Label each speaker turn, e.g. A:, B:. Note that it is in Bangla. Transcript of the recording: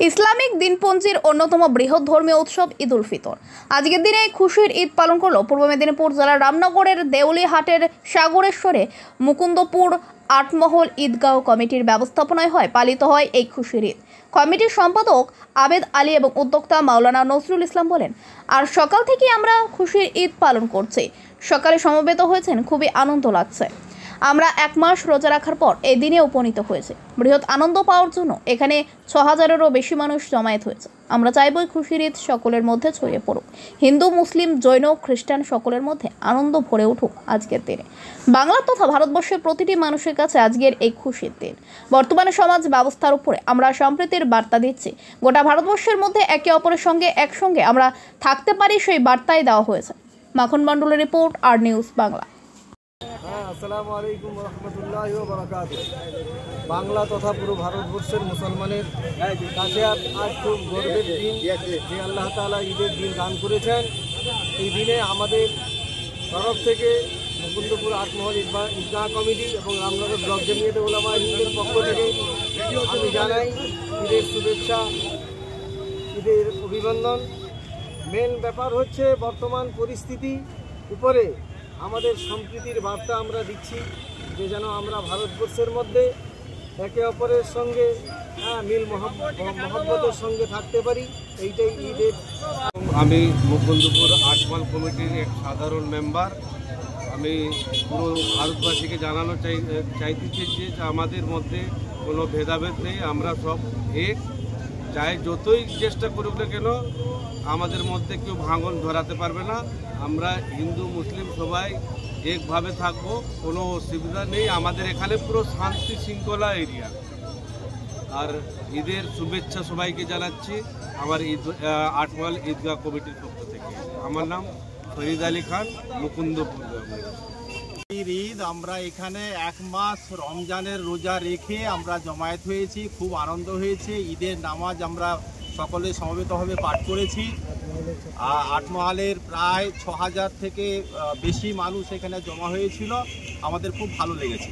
A: ইসলামিক দিনপঞ্জির অন্যতম বৃহৎ ধর্মীয় উৎসব ঈদ উল ফিতর। আজকের দিনে খুশির ঈদ পালন করল পূর্ব মেদিনীপুর জেলার রামনগরের দেউলিহাটের সাগরেশ্বরে মুকুন্দপুর আটমহল ঈদগাঁও কমিটির ব্যবস্থাপনায় পালিত হয় এই খুশির ঈদ। কমিটির সম্পাদক আবেদ আলী এবং উদ্যোক্তা মাওলানা নজরুল ইসলাম বলেন, আর সকাল থেকে আমরা খুশির ঈদ পালন করছি। সকালে সমবেত হয়েছেন, খুবই আনন্দ লাগছে। আমরা এক মাস রোজা রাখার পর এই দিনে উপনীত হয়েছে। বৃহৎ আনন্দ পাওয়ার জন্য এখানে ৬,০০০-এরও বেশি মানুষ জমায়েত হয়েছে। আমরা চাইব খুশির ঈদ সকলের মধ্যে ছড়িয়ে পড়ুক। হিন্দু, মুসলিম, জৈন, খ্রিস্টান সকলের মধ্যে আনন্দ ভরে উঠুক আজকের দিনে। বাংলা তথা ভারতবর্ষের প্রতিটি মানুষের কাছে আজকের এই খুশির দিন। বর্তমানে সমাজ ব্যবস্থার উপরে আমরা সম্প্রীতির বার্তা দিচ্ছি। গোটা ভারতবর্ষের মধ্যে একে অপরের সঙ্গে একসঙ্গে আমরা থাকতে পারি, সেই বার্তাই দেওয়া হয়েছে। মাখন মণ্ডলের রিপোর্ট, আর নিউজ বাংলা।
B: আসসালামু আলাইকুম রহমতুল্লাহি ওয়া বারাকাতুহু। বাংলা তথা পুরো ভারতবর্ষের মুসলমানের কাছে আজ খুব গর্বের দিন যে আল্লাহ তাআলা ঈদের দিন দান করেছেন। এই দিনে আমাদের তরফ থেকে মুকুন্দপুর আটমহল ঈদগাহ কমিটি এবং রামনগর ব্লক জমিয়তে উলামা হিন্দের পক্ষ থেকে আমি জানাই ঈদের শুভেচ্ছা, ঈদের অভিনন্দন। মেন ব্যাপার হচ্ছে বর্তমান পরিস্থিতি উপরে আমাদের সম্প্রীতির বার্তা আমরা দিচ্ছি, যে যেন আমরা ভারতবর্ষের মধ্যে একে অপরের সঙ্গে মিল মহব্বতের সঙ্গে থাকতে পারি, এইটাই ঈদের।
C: আমি মুকুন্দপুর আটমহল কমিটির এক সাধারণ মেম্বার। আমি পুরো ভারতবাসীকে জানানো চাইতেছি যে আমাদের মধ্যে কোনো ভেদাভেদ নেই, আমরা সব এক। চাই যতই চেষ্টা করুক না কেন, আমাদের মধ্যে কেউ ভাঙন ধরাতে পারবে না। আমরা হিন্দু মুসলিম সবাই একভাবে থাকবো, কোনো অসুবিধা নেই। আমাদের এখানে পুরো শান্তি শৃঙ্খলা এরিয়া। আর ঈদের শুভেচ্ছা সবাইকে জানাচ্ছি আমার আটমহল ঈদগাহ কমিটির পক্ষ থেকে। আমার নাম ফরিদ আলী খান, মুকুন্দপুর।
D: ঈদ আমরা এখানে এক মাস রমজানের রোজা রেখে আমরা জমায়েত হয়েছি, খুব আনন্দ হয়েছে। ঈদের নামাজ আমরা সকলে সমবেতভাবে পাঠ করেছি। আটমহলের প্রায় ৬,০০০ থেকে বেশি মানুষ এখানে জমা হয়েছিল, আমাদের খুব ভালো লেগেছে।